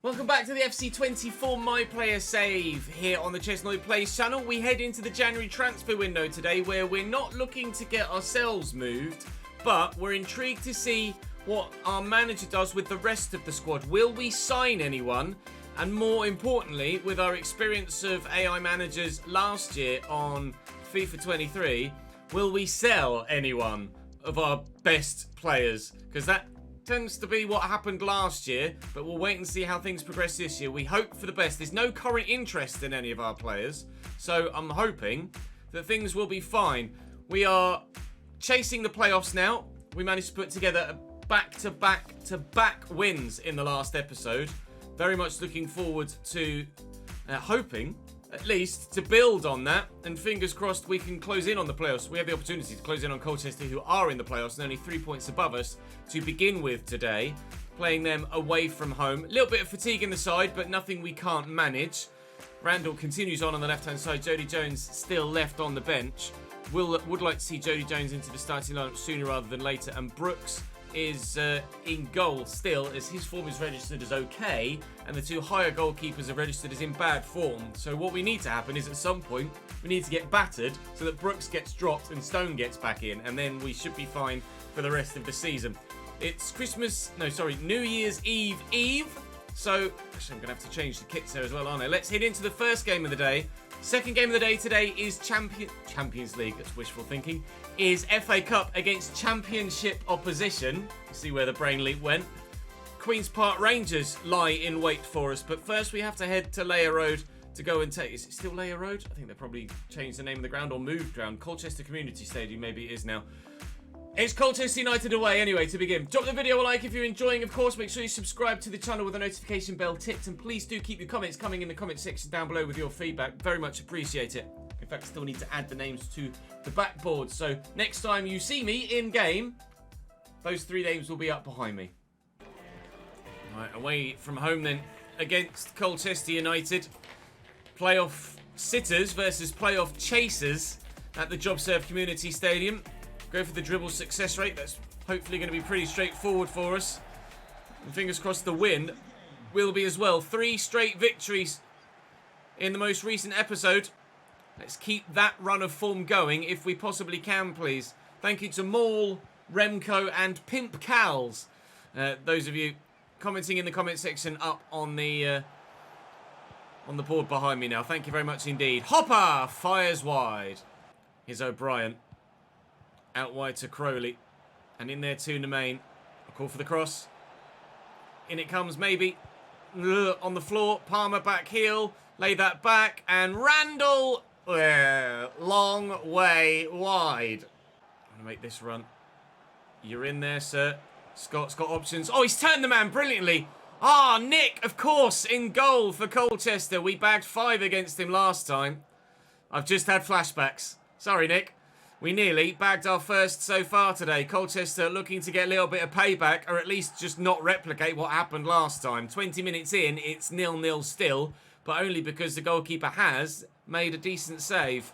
Welcome back to the FC24 My Player Save here on the ChesnoidPlays channel. We head into the January transfer window today where we're not looking to get ourselves moved, but we're intrigued to see what our manager does with the rest of the squad. Will we sign anyone? And more importantly, with our experience of AI managers last year on FIFA 23, will we sell anyone of our best players? Because that tends to be what happened last year, but we'll wait and see how things progress this year. We hope for the best. There's no current interest in any of our players, so I'm hoping that things will be fine. We are chasing the playoffs now. We managed to put together a back-to-back wins in the last episode. Very much looking forward to hoping, at least, to build on that, and fingers crossed we can close in on the playoffs. We have the opportunity to close in on Colchester, who are in the playoffs and only 3 points above us to begin with today, playing them away from home. A little bit of fatigue in the side, but nothing we can't manage. Randall continues on the left-hand side. Jody Jones still left on the bench. Would like to see Jody Jones into the starting lineup sooner rather than later, and Brooks is in goal still, as his form is registered as okay, and the two higher goalkeepers are registered as in bad form. So what we need to happen is at some point we need to get battered so that Brooks gets dropped and Stone gets back in, and then we should be fine for the rest of the season. It's New Year's Eve, so actually I'm gonna have to change the kits there as well, aren't I? Let's head into the first game of the day. Second game of the day today is Champions League, that's wishful thinking, is FA Cup against Championship opposition. See where the brain leap went. Queen's Park Rangers lie in wait for us, but first we have to head to Layer Road to go and take... Is it still Layer Road? I think they probably changed the name of the ground or moved ground. Colchester Community Stadium, maybe it is now. It's Colchester United away anyway to begin. Drop the video a like if you're enjoying, of course. Make sure you subscribe to the channel with the notification bell ticked. And please do keep your comments coming in the comment section down below with your feedback. Very much appreciate it. In fact, still need to add the names to the backboard. So next time you see me in game, those three names will be up behind me. Right, away from home then against Colchester United. Playoff sitters versus playoff chasers at the JobServe Community Stadium. Go for the dribble success rate. That's hopefully going to be pretty straightforward for us. And fingers crossed the win will be as well. 3 straight victories in the most recent episode. Let's keep that run of form going if we possibly can, please. Thank you to Maul, Remco and Pimp Cals. Those of you commenting in the comment section up on the board behind me now. Thank you very much indeed. Hopper fires wide. Here's O'Brien. Out wide to Crowley. And in there to Nemain. A call for the cross. In it comes, maybe. On the floor. Palmer back heel. Lay that back. And Randall. Long way wide. I'm going to make this run. You're in there, sir. Scott's got options. Oh, he's turned the man brilliantly. Ah, Nick, of course, in goal for Colchester. We bagged 5 against him last time. I've just had flashbacks. Sorry, Nick. We nearly bagged our first so far today. Colchester looking to get a little bit of payback, or at least just not replicate what happened last time. 20 minutes in, it's 0-0 still, but only because the goalkeeper has made a decent save.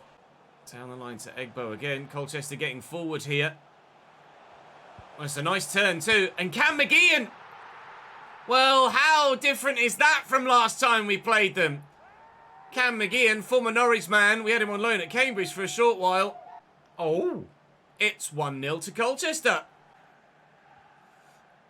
Down the line to Egbo again. Colchester getting forward here. Oh, it's a nice turn too. And Cam McGeehan! Well, how different is that from last time we played them? Cam McGeehan, former Norwich man. We had him on loan at Cambridge for a short while. Oh, it's 1-0 to Colchester.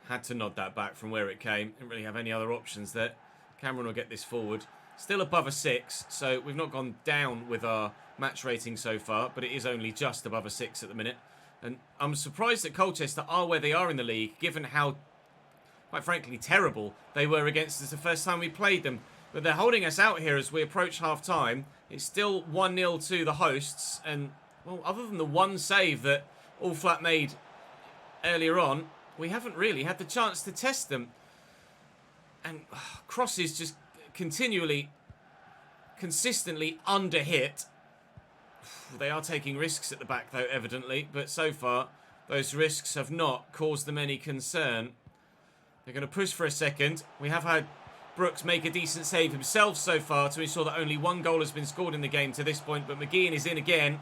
Had to nod that back from where it came. Didn't really have any other options there. Cameron will get this forward. Still above a 6, so we've not gone down with our match rating so far, but it is only just above a 6 at the minute. And I'm surprised that Colchester are where they are in the league, given how, quite frankly, terrible they were against us the first time we played them. But they're holding us out here as we approach half-time. It's still 1-0 to the hosts, and... well, other than the one save that All Flat made earlier on, we haven't really had the chance to test them. And crosses just continually, consistently under-hit. They are taking risks at the back, though, evidently. But so far, those risks have not caused them any concern. They're going to push for a second. We have had Brooks make a decent save himself so far to ensure that only 1 goal has been scored in the game to this point. But McGeehan is in again.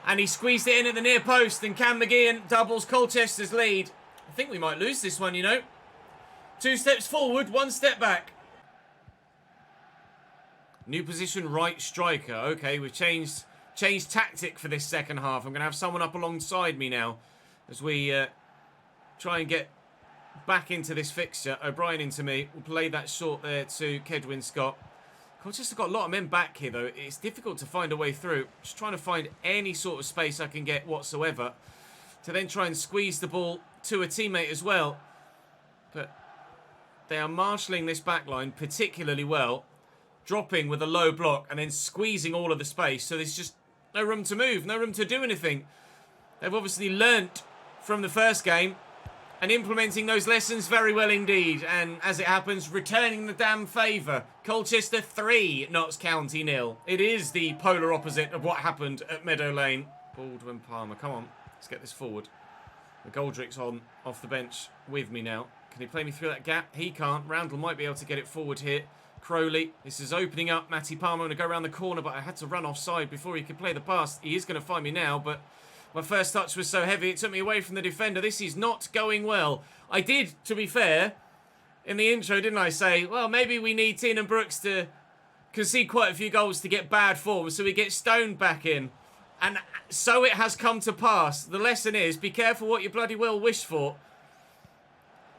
And he squeezed it in at the near post. And Cam McGeehan doubles Colchester's lead. I think we might lose this one, you know. 2 steps forward, 1 step back. New position, right striker. Okay, we've changed tactic for this second half. I'm going to have someone up alongside me now as we try and get back into this fixture. O'Brien into me. We'll play that short there to Kedwin Scott. Colchester got a lot of men back here, though. It's difficult to find a way through. Just trying to find any sort of space I can get whatsoever to then try and squeeze the ball to a teammate as well. But they are marshalling this back line particularly well. Dropping with a low block and then squeezing all of the space. So there's just no room to move, no room to do anything. They've obviously learnt from the first game and implementing those lessons very well indeed. And as it happens, returning the damn favour. Colchester 3, Notts County 0. It is the polar opposite of what happened at Meadow Lane. Baldwin Palmer, come on, let's get this forward. McGoldrick's on off the bench with me now. Can he play me through that gap? He can't. Roundel might be able to get it forward here. Crowley, this is opening up. Matty Palmer going to go around the corner, but I had to run offside before he could play the pass. He is going to find me now, but my first touch was so heavy, it took me away from the defender. This is not going well. I did, to be fair, in the intro, didn't I, say, well, maybe we need Tiernan Brooks to concede quite a few goals to get bad form, so we get Stone back in. And so it has come to pass. The lesson is, be careful what you bloody well wish for.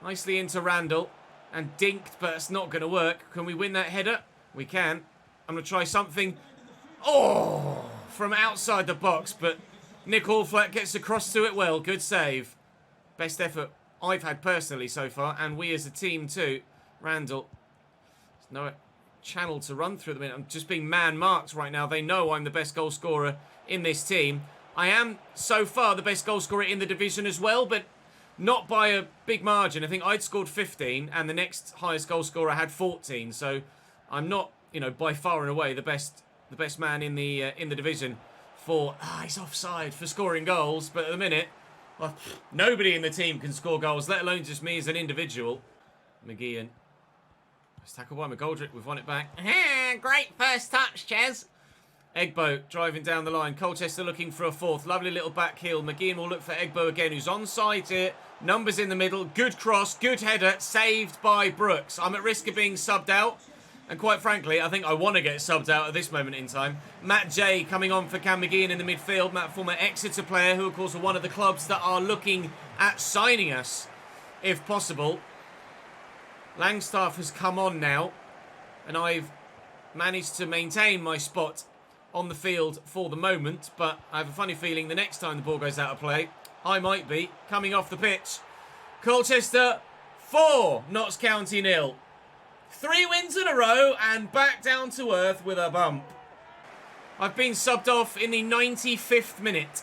Nicely into Randall. And dinked, but it's not going to work. Can we win that header? We can. I'm going to try something. Oh! From outside the box, but Nick Allflat gets across to it well. Good save. Best effort I've had personally so far, and we as a team too. Randall. There's no channel to run through at the minute. I'm just being man-marked right now. They know I'm the best goal scorer in this team. I am, so far, the best goal scorer in the division as well, but not by a big margin. I think I'd scored 15 and the next highest goal scorer had 14. So I'm not, you know, by far and away the best man in the division for he's offside for scoring goals. But at the minute, well, nobody in the team can score goals, let alone just me as an individual. McGeehan. Let's tackle by McGoldrick. We've won it back. Great first touch, Ches. Egbo driving down the line. Colchester looking for a fourth. Lovely little back heel. McGeehan will look for Egbo again, who's onside here. Numbers in the middle. Good cross. Good header. Saved by Brooks. I'm at risk of being subbed out. And quite frankly, I think I want to get subbed out at this moment in time. Matt J coming on for Cam McGeehan in the midfield. Matt, former Exeter player, who of course are one of the clubs that are looking at signing us, if possible. Langstaff has come on now. And I've managed to maintain my spot on the field for the moment, but I have a funny feeling the next time the ball goes out of play, I might be coming off the pitch. Colchester 4, Notts County 0. 3 wins in a row and back down to earth with a bump. I've been subbed off in the 95th minute.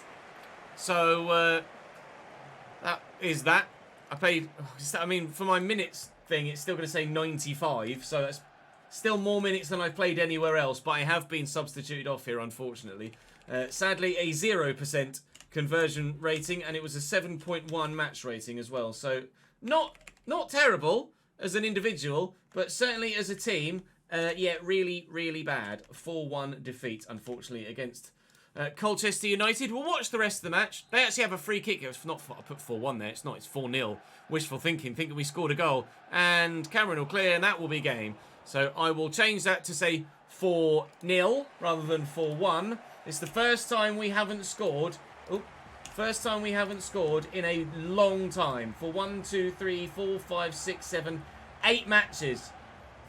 So, that is that. I paid, I mean, for my minutes thing, it's still going to say 95, so that's still more minutes than I've played anywhere else, but I have been substituted off here, unfortunately. Sadly, a 0% conversion rating, and it was a 7.1 match rating as well. So, not terrible as an individual, but certainly as a team, yeah, really, really bad. 4-1 defeat, unfortunately, against Colchester United. We'll watch the rest of the match. They actually have a free kick. It's not, I put 4-1 there. It's not. It's 4-0. Wishful thinking we scored a goal. And Cameron will clear, and that will be game. So I will change that to say 4-0 rather than 4-1. It's the first time we haven't scored. Oh, first time we haven't scored in a long time. For 1, 2, 3, 4, 5, 6, 7, 8 matches.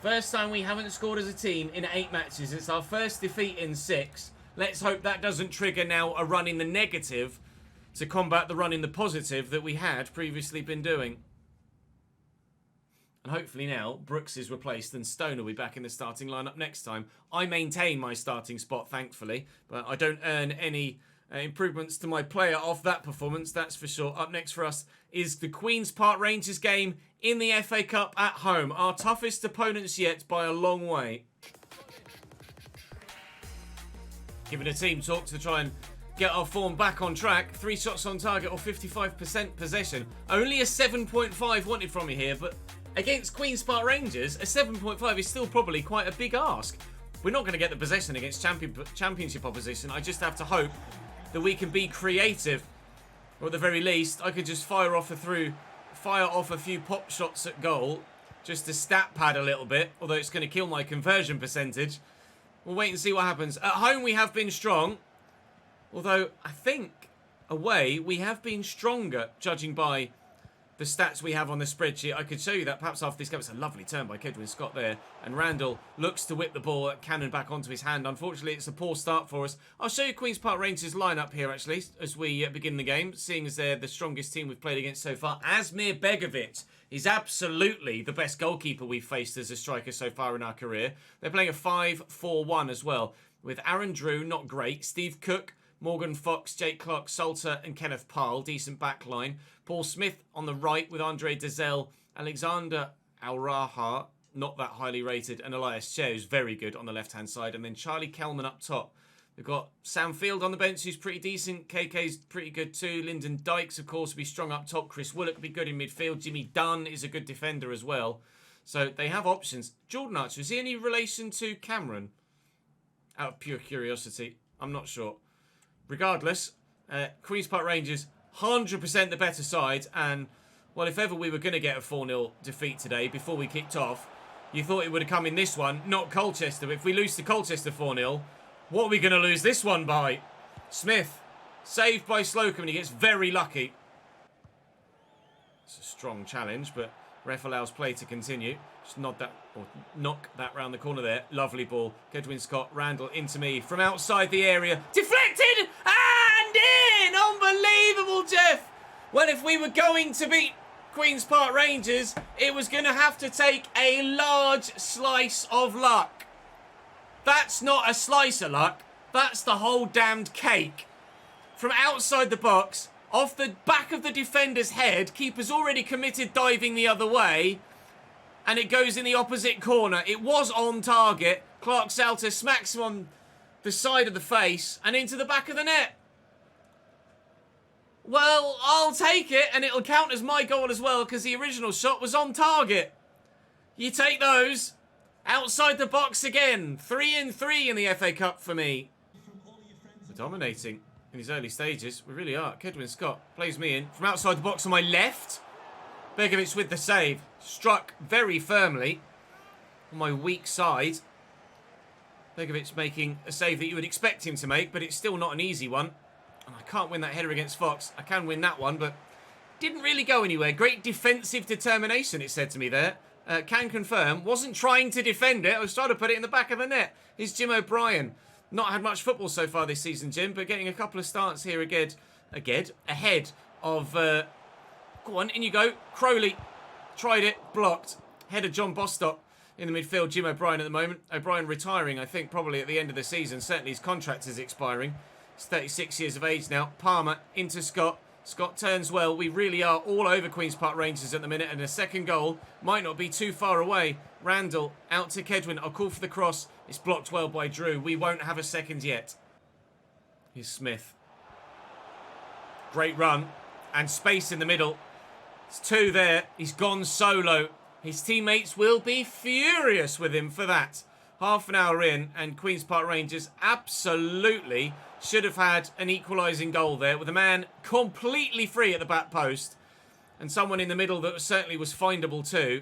First time we haven't scored as a team in 8 matches. It's our first defeat in 6. Let's hope that doesn't trigger now a run in the negative to combat the run in the positive that we had previously been doing. And hopefully now, Brooks is replaced and Stone will be back in the starting lineup next time. I maintain my starting spot, thankfully, but I don't earn any improvements to my player off that performance, that's for sure. Up next for us is the Queen's Park Rangers game in the FA Cup at home. Our toughest opponents yet by a long way. Giving a team talk to try and get our form back on track. 3 shots on target or 55% possession. Only a 7.5 wanted from me here, but against Queen's Park Rangers, a 7.5 is still probably quite a big ask. We're not going to get the possession against championship opposition. I just have to hope that we can be creative. Or at the very least, I could just fire off a few pop shots at goal just to stat pad a little bit, although it's going to kill my conversion percentage. We'll wait and see what happens. At home, we have been strong. Although, I think, away, we have been stronger, judging by the stats we have on the spreadsheet. I could show you that perhaps after this game. It's a lovely turn by Kedwin Scott there. And Randall looks to whip the ball at Cannon back onto his hand. Unfortunately, it's a poor start for us. I'll show you Queen's Park Rangers' lineup here, actually, as we begin the game, seeing as they're the strongest team we've played against so far. ASMIR BEGOVIC is absolutely the best goalkeeper we've faced as a striker so far in our career. They're playing a 5-4-1 as well, with Aaron Drew, not great, Steve Cook, Morgan Fox, Jake Clark, Salter and Kenneth Parle, decent back line. Paul Smith on the right with Andre Dezelle, Alexander Alraha, not that highly rated, and Elias Che, who's very good on the left-hand side. And then Charlie Kelman up top. We've got Sam Field on the bench, who's pretty decent. KK's pretty good too. Lyndon Dykes, of course, will be strong up top. Chris Willock will be good in midfield. Jimmy Dunn is a good defender as well. So they have options. Jordan Archer, is he any relation to Cameron? Out of pure curiosity, I'm not sure. Regardless, Queen's Park Rangers, 100% the better side. And, well, if ever we were going to get a 4-0 defeat today before we kicked off, you thought it would have come in this one, not Colchester. But if we lose to Colchester 4-0, what are we going to lose this one by? Smith, saved by Slocum, and he gets very lucky. It's a strong challenge, but ref allows play to continue. Just knock that round the corner there. Lovely ball. Kedwin Scott, Randall into me from outside the area. Deflected and in! Unbelievable, Jeff! Well, if we were going to beat Queen's Park Rangers, it was going to have to take a large slice of luck. That's not a slice of luck. That's the whole damned cake. From outside the box, off the back of the defender's head, keeper's already committed diving the other way, and it goes in the opposite corner. It was on target. Clark Salter smacks him on the side of the face and into the back of the net. Well, I'll take it, and it'll count as my goal as well, because the original shot was on target. You take those. Outside the box again. 3-3 in the FA Cup for me. We're dominating in his early stages. We really are. Kedwin Scott plays me in from outside the box on my left. Begovic with the save. Struck very firmly on my weak side. Begovic making a save that you would expect him to make, but it's still not an easy one. And I can't win that header against Fox. I can win that one, but didn't really go anywhere. Great defensive determination, it said to me there. Can confirm. Wasn't trying to defend it. I was trying to put it in the back of the net. Here's Jim O'Brien. Not had much football so far this season, Jim, but getting a couple of starts here ahead of... go on, in you go. Crowley. Tried it. Blocked. Head of John Bostock in the midfield. Jim O'Brien at the moment. O'Brien retiring, I think, probably at the end of the season. Certainly his contract is expiring. He's 36 years of age now. Palmer into Scott. Scott turns well. We really are all over Queen's Park Rangers at the minute, and a second goal might not be too far away. Randall out to Kedwin. I'll call for the cross. It's blocked well by Drew. We won't have a second yet. Here's Smith. Great run. And space in the middle. It's two there. He's gone solo. His teammates will be furious with him for that. Half an hour in, and Queen's Park Rangers absolutely should have had an equalising goal there, with a man completely free at the back post and someone in the middle that certainly was findable too.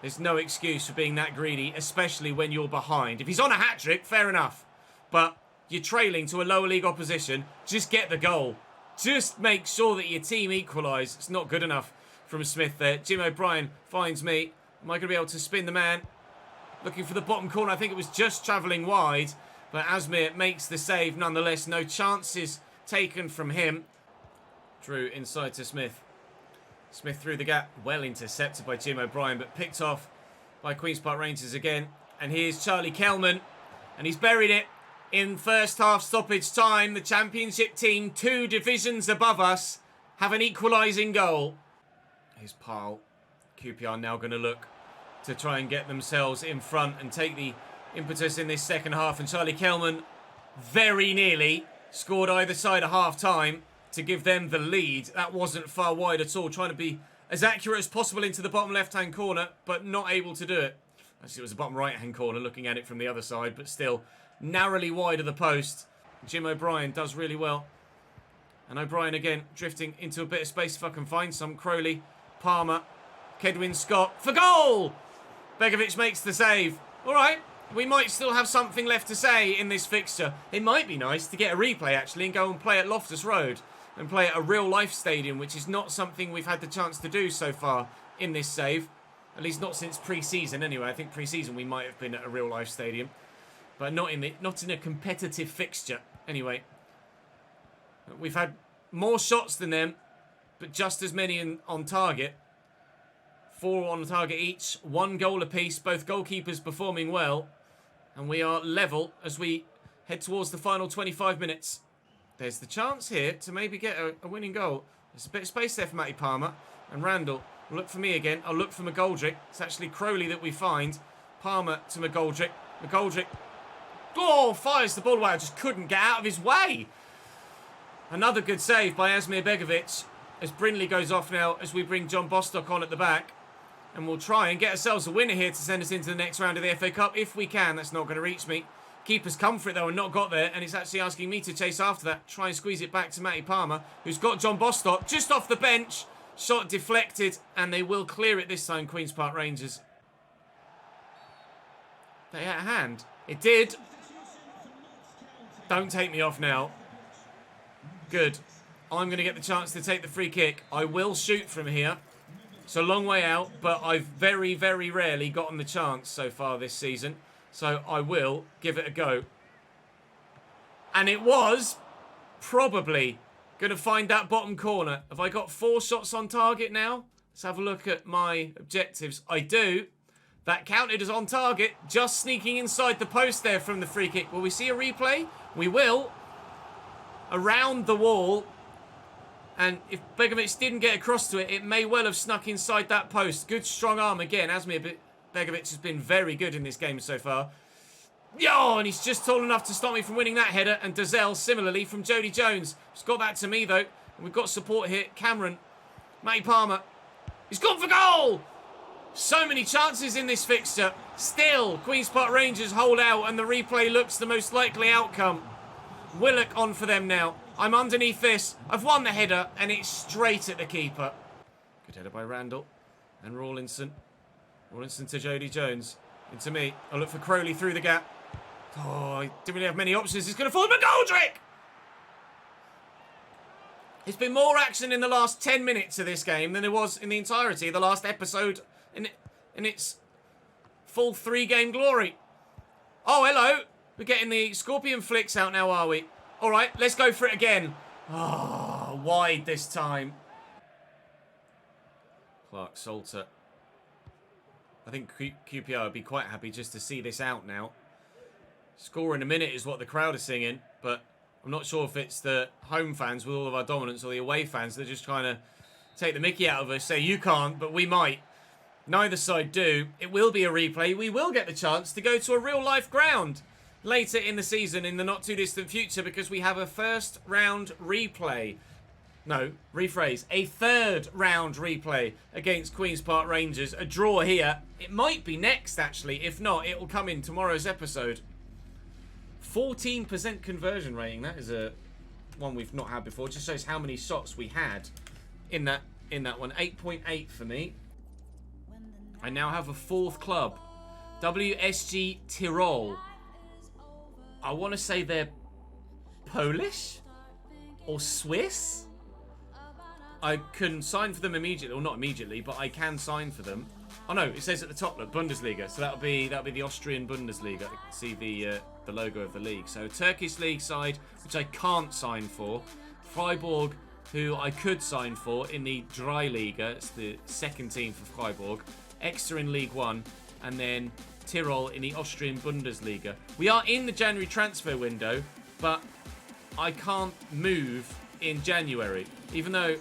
There's no excuse for being that greedy, especially when you're behind. If he's on a hat-trick, fair enough. But you're trailing to a lower league opposition, just get the goal. Just make sure that your team equalise. It's not good enough from Smith there. Jim O'Brien finds me. Am I going to be able to spin the man? Looking for the bottom corner. I think it was just travelling wide. But ASMIR makes the save nonetheless. No chances taken from him. Drew inside to Smith. Smith through the gap. Well intercepted by Jim O'Brien, but picked off by Queen's Park Rangers again. And here's Charlie Kelman. And he's buried it in first half stoppage time. The championship team, 2 divisions above us, have an equalising goal. Here's Parle. QPR now going to look to try and get themselves in front and take the impetus in this second half. And Charlie Kelman very nearly scored either side at half time to give them the lead. That wasn't far wide at all. Trying to be as accurate as possible into the bottom left-hand corner, but not able to do it. Actually, it was the bottom right-hand corner, looking at it from the other side, but still narrowly wide of the post. Jim O'Brien does really well. And O'Brien again drifting into a bit of space if I can find some. Crowley, Palmer, Kedwin Scott for goal! Begovic makes the save. All right, We might still have something left to say in this fixture. It might be nice to get a replay, actually, and go and play at Loftus Road and play at a real-life stadium, which is not something we've had the chance to do so far in this save. At least not since pre-season, anyway. I think pre-season we might have been at a real-life stadium, but not in a competitive fixture. Anyway, we've had more shots than them, but just as many on target. 4 on target each, 1 goal apiece, both goalkeepers performing well. And we are level as we head towards the final 25 minutes. There's the chance here to maybe get a winning goal. There's a bit of space there for Matty Palmer. And Randall will look for me again. I'll look for McGoldrick. It's actually Crowley that we find. Palmer to McGoldrick. McGoldrick, oh, fires the ball away. I just couldn't get out of his way. Another good save by ASMIR BEGOVIC as Brindley goes off now as we bring John Bostock on at the back. And we'll try and get ourselves a winner here to send us into the next round of the FA Cup if we can. That's not going to reach me. Keeper's come for it though and not got there. And it's actually asking me to chase after that. Try and squeeze it back to Matty Palmer, who's got John Bostock just off the bench. Shot deflected. And they will clear it this time, Queen's Park Rangers. They had a hand. It did. Don't take me off now. Good. I'm going to get the chance to take the free kick. I will shoot from here. It's a long way out, but I've very, very rarely gotten the chance so far this season. So I will give it a go. And it was probably going to find that bottom corner. Have I got 4 shots on target now? Let's have a look at my objectives. I do. That counted as on target. Just sneaking inside the post there from the free kick. Will we see a replay? We will. Around the wall. And if Begovic didn't get across to it, it may well have snuck inside that post. Good strong arm again. ASMIR Begovic has been very good in this game so far. Yo, and he's just tall enough to stop me from winning that header. And Dazelle, similarly, from Jody Jones. He's got that to me, though. And we've got support here. Cameron. Matty Palmer. He's gone for goal! So many chances in this fixture. Still, Queen's Park Rangers hold out, and the replay looks the most likely outcome. Willock on for them now. I'm underneath this. I've won the header, and it's straight at the keeper. Good header by Randall. And Rawlinson. Rawlinson to Jody Jones. Into me. I'll look for Crowley through the gap. Oh, he didn't really have many options. He's going to fall to McGoldrick! There's been more action in the last 10 minutes of this game than there was in the entirety of the last episode in its full 3-game glory. Oh, hello. We're getting the Scorpion flicks out now, are we? All right, let's go for it again. Oh, wide this time. Clark Salter. I think QPR would be quite happy just to see this out now. Score in a minute is what the crowd are singing, but I'm not sure if it's the home fans with all of our dominance or the away fans. They're just trying to take the mickey out of us, say you can't, but we might. Neither side do. It will be a replay. We will get the chance to go to a real-life ground later in the season in the not-too-distant future because we have a first-round replay. No, rephrase. A third-round replay against Queen's Park Rangers. A draw here. It might be next, actually. If not, it will come in tomorrow's episode. 14% conversion rating. That is a one we've not had before. It just shows how many shots we had in that one. 8.8 for me. I now have a 4th club. WSG Tirol. I want to say they're Polish or Swiss. I can sign for them immediately, or not immediately, but I can sign for them. Oh no, it says at the top, look, Bundesliga. So that'll be the Austrian Bundesliga. You can see the logo of the league. So Turkish league side, which I can't sign for. Freiburg, who I could sign for in the Dreiliga. It's the second team for Freiburg. Exeter in League 1, and then Tirol in the Austrian Bundesliga. We are in the January transfer window, but I can't move in January. Even though,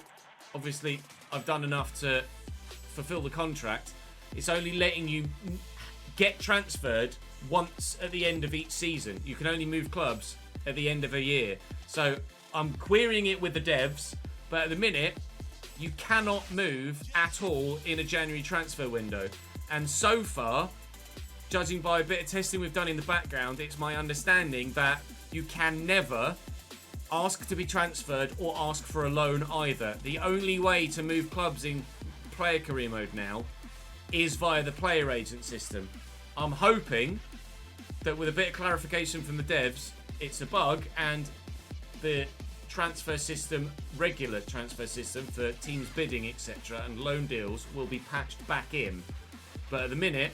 obviously, I've done enough to fulfill the contract, it's only letting you get transferred once at the end of each season. You can only move clubs at the end of a year. So I'm querying it with the devs, but at the minute, you cannot move at all in a January transfer window. And so far, judging by a bit of testing we've done in the background, it's my understanding that you can never ask to be transferred or ask for a loan either. The only way to move clubs in player career mode now is via the player agent system. I'm hoping that with a bit of clarification from the devs, it's a bug, and the transfer system, regular transfer system for teams bidding, etc., and loan deals will be patched back in. But at the minute,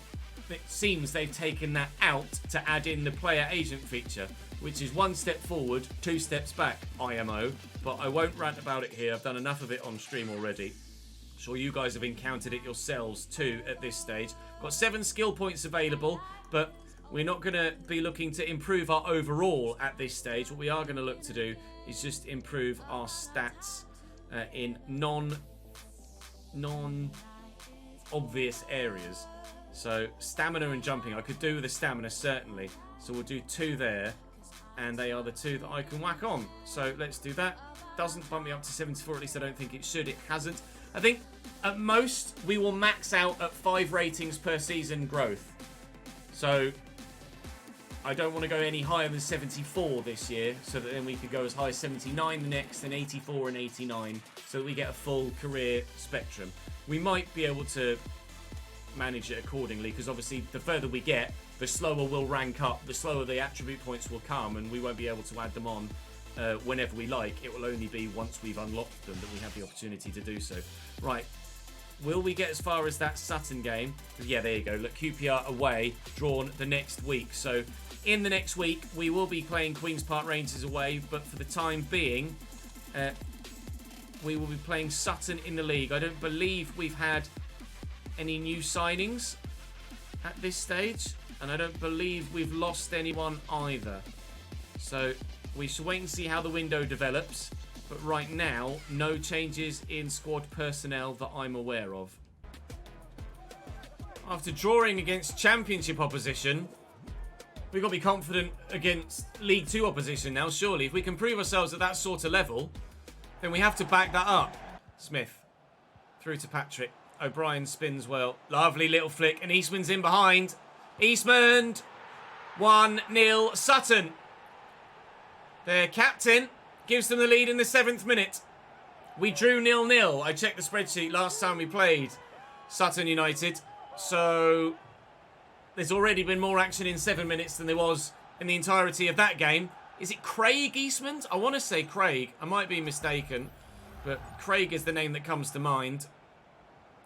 it seems they've taken that out to add in the player agent feature, which is 1 step forward, 2 steps back, IMO. But I won't rant about it here. I've done enough of it on stream already. I'm sure you guys have encountered it yourselves too at this stage. Got 7 skill points available, but we're not going to be looking to improve our overall at this stage. What we are going to look to do is just improve our stats in non-obvious areas. So stamina and jumping, I could do with the stamina certainly. So we'll do 2 there, and they are the 2 that I can whack on. So let's do that. Doesn't bump me up to 74, at least I don't think it should. It hasn't. I think at most we will max out at 5 ratings per season growth. So I don't want to go any higher than 74 this year, so that then we could go as high as 79 the next, and 84 and 89, so that we get a full career spectrum. We might be able to manage it accordingly, because obviously the further we get, the slower we'll rank up, the slower the attribute points will come, and we won't be able to add them on whenever we like. It will only be once we've unlocked them that we have the opportunity to do so. Right, will we get as far as that Sutton game? Yeah, there you go. Look, QPR away, drawn the next week. So in the next week, we will be playing Queen's Park Rangers away, but for the time being, we will be playing Sutton in the league. I don't believe we've had any new signings at this stage, and I don't believe we've lost anyone either. So we shall wait and see how the window develops, but right now, no changes in squad personnel that I'm aware of. After drawing against Championship opposition, we've got to be confident against League 2 opposition now, surely. If we can prove ourselves at that sort of level, then we have to back that up. Smith, through to Patrick. O'Brien spins well. Lovely little flick, and Eastman's in behind. Eastman! 1-0 Sutton. Their captain gives them the lead in the 7th minute. We drew 0-0. I checked the spreadsheet last time we played Sutton United. So there's already been more action in 7 minutes than there was in the entirety of that game. Is it Craig Eastman? I want to say Craig. I might be mistaken, but Craig is the name that comes to mind.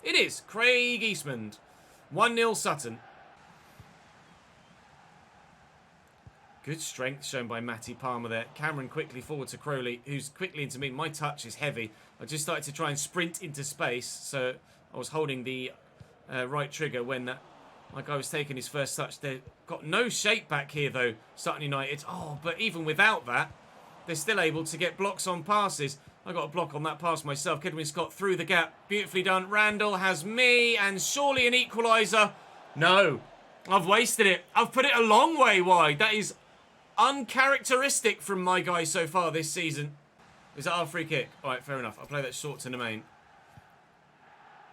It is Craig Eastman. 1-0 Sutton. Good strength shown by Matty Palmer there. Cameron quickly forward to Crowley, who's quickly into me. My touch is heavy. I just started to try and sprint into space, so I was holding the right trigger when my guy was taking his first touch. They've got no shape back here, though, Sutton United. Oh, but even without that, they're still able to get blocks on passes. I got a block on that pass myself. Kedwin Scott through the gap. Beautifully done. Randall has me, and surely an equaliser. No, I've wasted it. I've put it a long way wide. That is uncharacteristic from my guy so far this season. Is that our free kick? All right, fair enough. I'll play that short to Nemain.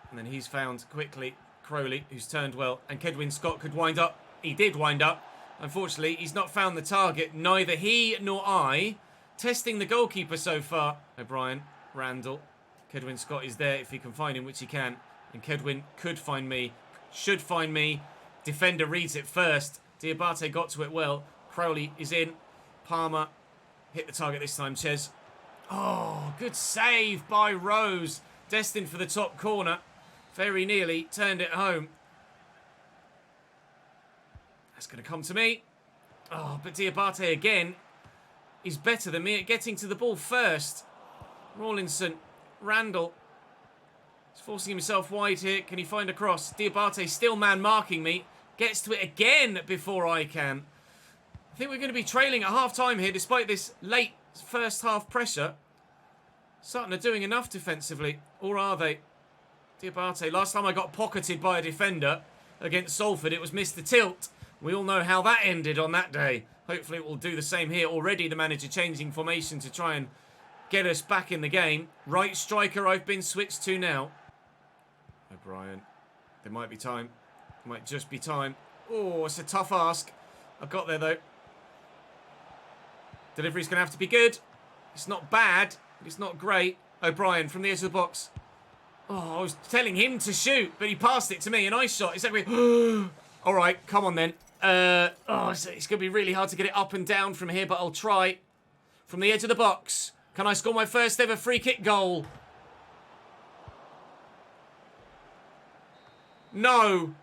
And then he's found quickly Crowley, who's turned well. And Kedwin Scott could wind up. He did wind up. Unfortunately, he's not found the target. Neither he nor I. Testing the goalkeeper so far. O'Brien, Randall. Kedwin Scott is there if he can find him, which he can. And Kedwin could find me. Should find me. Defender reads it first. Diabate got to it well. Crowley is in. Palmer hit the target this time, CHES. Oh, good save by Rose. Destined for the top corner. Very nearly turned it home. That's going to come to me. Oh, but Diabate again is better than me at getting to the ball first. Rawlinson, Randall. He's forcing himself wide here. Can he find a cross? Diabate still man marking me. Gets to it again before I can. I think we're going to be trailing at half-time here despite this late first half pressure. Sutton are doing enough defensively. Or are they? Diabate. Last time I got pocketed by a defender against Salford, it was Mr. Tilt. We all know how that ended on that day. Hopefully it will do the same here. Already the manager changing formation to try and get us back in the game. Right striker I've been switched to now. O'Brien. There might be time. Might just be time. Oh, it's a tough ask. I've got there though. Delivery's going to have to be good. It's not bad, but it's not great. O'Brien from the edge of the box. Oh, I was telling him to shoot, but he passed it to me and I shot. Exactly. All right, come on then. It's going to be really hard to get it up and down from here, but I'll try. From the edge of the box. Can I score my first ever free kick goal? No.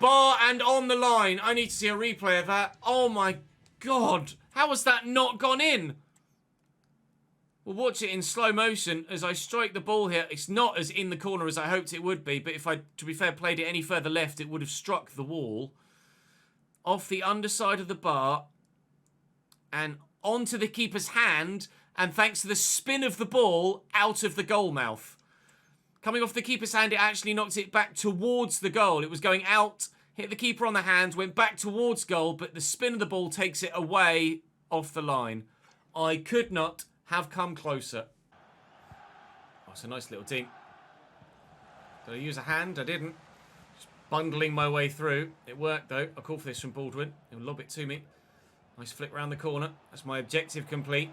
Bar and on the line. I need to see a replay of that. Oh my God. How has that not gone in? We'll watch it in slow motion as I strike the ball here. It's not as in the corner as I hoped it would be, but if I, to be fair, played it any further left, it would have struck the wall. Off the underside of the bar and onto the keeper's hand, and thanks to the spin of the ball, out of the goal mouth. Coming off the keeper's hand, it actually knocked it back towards the goal. It was going out, hit the keeper on the hand, went back towards goal, but the spin of the ball takes it away off the line. I could not have come closer. Oh, it's a nice little dink. Did I use a hand? I didn't. Just bundling my way through. It worked, though. I called for this from Baldwin. He'll lob it to me. Nice flick round the corner. That's my objective complete.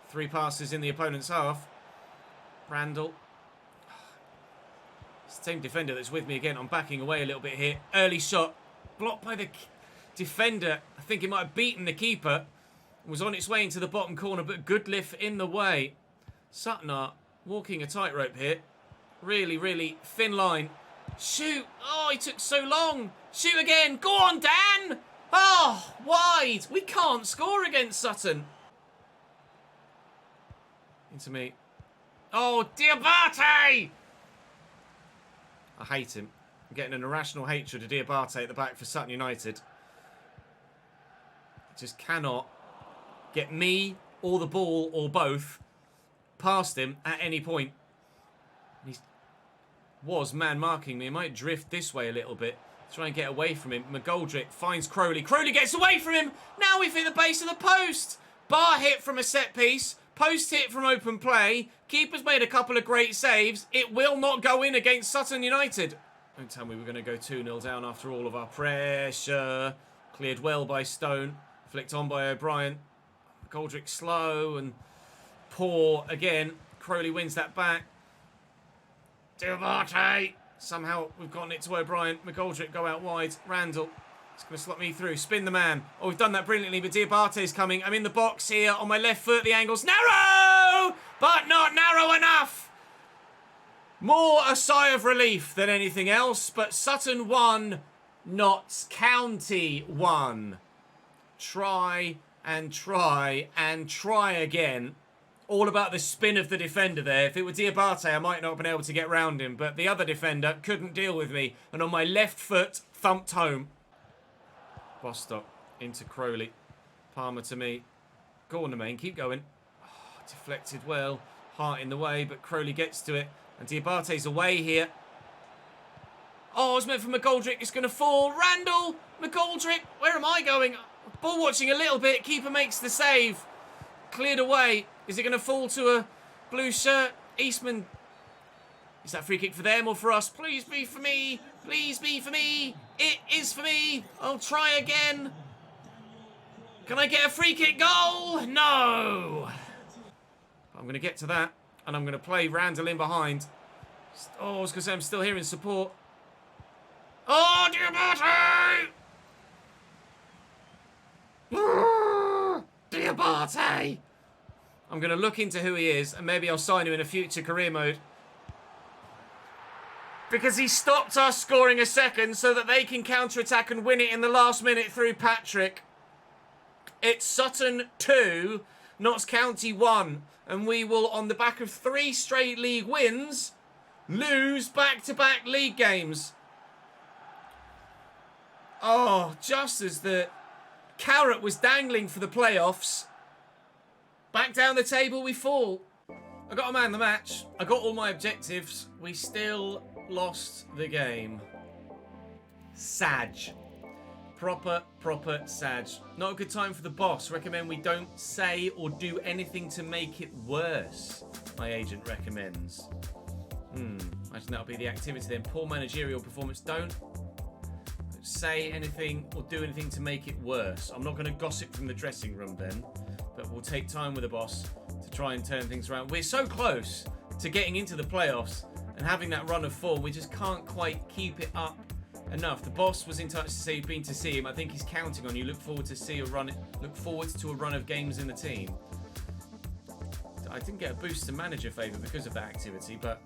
3 passes in the opponent's half. Randall. It's the same defender that's with me again. I'm backing away a little bit here. Early shot. Blocked by the defender. I think it might have beaten the keeper. Was on its way into the bottom corner, but good lift in the way. Sutton are walking a tightrope here. Really, really thin line. Shoot. Oh, he took so long. Shoot again. Go on, Dan. Oh, wide. We can't score against Sutton. Into me. Oh, Diabate. I hate him. I'm getting an irrational hatred of Diabate at the back for Sutton United. Just cannot get me or the ball or both past him at any point. He was man marking me. He might drift this way a little bit. Try and get away from him. McGoldrick finds Crowley. Crowley gets away from him. Now we've hit the base of the post. Bar hit from a set piece. Post hit from open play. Keeper's made a couple of great saves. It will not go in against Sutton United. Don't tell me we're going to go 2-0 down after all of our pressure. Cleared well by Stone. Flicked on by O'Brien. McGoldrick slow and poor again. Crowley wins that back. Diabate. Somehow we've gotten it to O'Brien. McGoldrick go out wide. Randall. It's going to slot me through. Spin the man. Oh, we've done that brilliantly, but Diabate's coming. I'm in the box here on my left foot. The angle's narrow, but not narrow enough. More a sigh of relief than anything else, but Sutton won, Notts County won. Try and try and try again. All about the spin of the defender there. If it were Diabate, I might not have been able to get round him, but the other defender couldn't deal with me, and on my left foot, thumped home. Bostock into Crowley. Palmer to me. Go on, the main. Keep going. Oh, deflected well. Hart in the way, but Crowley gets to it. And Diabate's away here. Oh, it's meant for McGoldrick. It's going to fall. Randall! McGoldrick! Where am I going? Ball watching a little bit. Keeper makes the save. Cleared away. Is it going to fall to a blue shirt? Eastman. Is that free kick for them or for us? Please be for me. Please be for me. It is for me. I'll try again. Can I get a free kick goal? No. I'm going to get to that. And I'm going to play Randall in behind. Oh, I was going to say I'm still hearing support. Oh, Diabate! Diabate! I'm going to look into who he is, and maybe I'll sign him in a future career mode. Because he stopped us scoring a second so that they can counter-attack and win it in the last minute through Patrick. It's Sutton 2, Notts County 1. And we will, on the back of 3 straight league wins, lose back-to-back league games. Oh, just as the carrot was dangling for the playoffs, back down the table we fall. I got a man of the match. I got all my objectives. We still lost the game. Sag. Proper Sag. Not a good time for the boss. Recommend we don't say or do anything to make it worse. My agent recommends. Imagine that'll be the activity then. Poor managerial performance. Don't say anything or do anything to make it worse. I'm not going to gossip from the dressing room then, but we'll take time with the boss to try and turn things around. We're so close to getting into the playoffs and having that run of form. We just can't quite keep it up enough. The boss was in touch to say you've been to see him. I think he's counting on you. Look forward to a run of games in the team. I didn't get a boost to manager favour because of that activity, but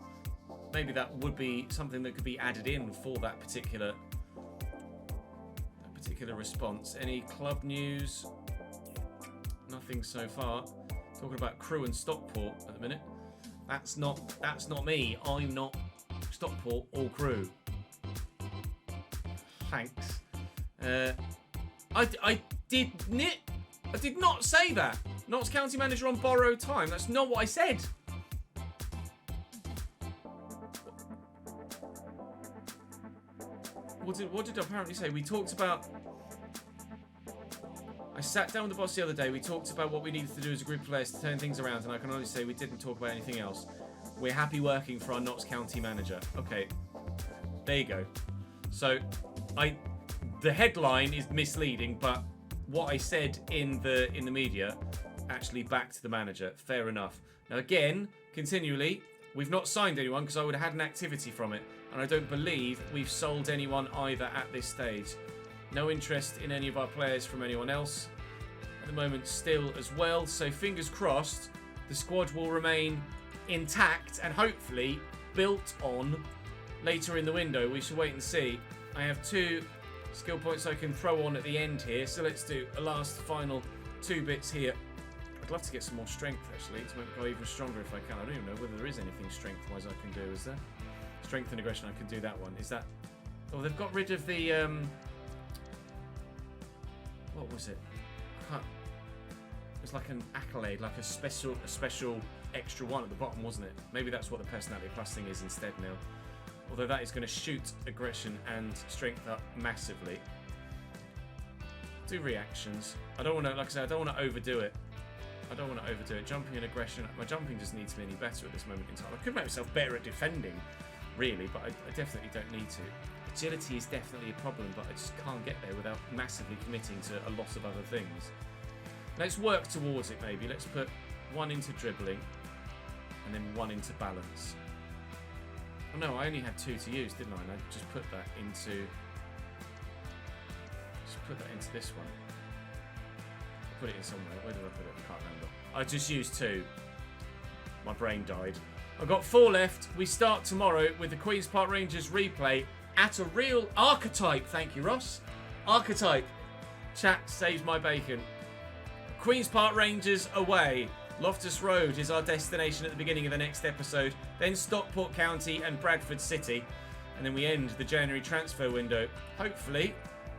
maybe that would be something that could be added in for that particular response. Any club news? Nothing so far. Talking about Crewe and Stockport at the minute. That's not me. I'm not Stockport or Crewe. Thanks. I did not say that. Notts County manager on borrowed time. That's not what I said. What did I apparently say? We talked about... I sat down with the boss the other day. We talked about what we needed to do as a group of players to turn things around, and I can only say we didn't talk about anything else. We're happy working for our Notts County manager. Okay, there you go. So, the headline is misleading, but what I said in the media actually backed the manager. Fair enough. Now again, continually, we've not signed anyone because I would have had an activity from it, and I don't believe we've sold anyone either at this stage. No interest in any of our players from anyone else at the moment still as well. So fingers crossed, the squad will remain intact and hopefully built on later in the window. We shall wait and see. I have 2 skill points I can throw on at the end here. So let's do a last final 2 bits here. I'd love to get some more strength actually to make me go even stronger if I can. I don't even know whether there is anything strength-wise I can do. Is there? Strength and aggression, I can do that one. Is that... Oh, they've got rid of the... What was it? It was like an accolade, like a special extra one at the bottom, wasn't it? Maybe that's what the personality plus thing is instead now. Although that is going to shoot aggression and strength up massively. Do reactions. I don't want to, like I said, I don't want to overdo it. Jumping and aggression. My jumping just needs to be any better at this moment in time. I could make myself better at defending, really, but I definitely don't need to. Agility is definitely a problem, but I just can't get there without massively committing to a lot of other things. Let's work towards it, maybe. Let's put 1 into dribbling and then 1 into balance. Oh no, I only had 2 to use, didn't I? And I just put that into... this one. I put it in somewhere. Where did I put it? I can't remember. I just used 2. My brain died. I've got 4 left. We start tomorrow with the Queen's Park Rangers replay at a real archetype. Thank you, Ross. Archetype. Chat saves my bacon. Queen's Park Rangers away. Loftus Road is our destination at the beginning of the next episode. Then Stockport County and Bradford City. And then we end the January transfer window, hopefully,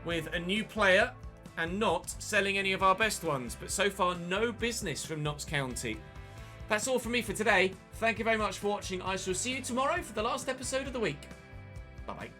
with a new player and not selling any of our best ones. But so far, no business from Notts County. That's all from me for today. Thank you very much for watching. I shall see you tomorrow for the last episode of the week. Bye-bye.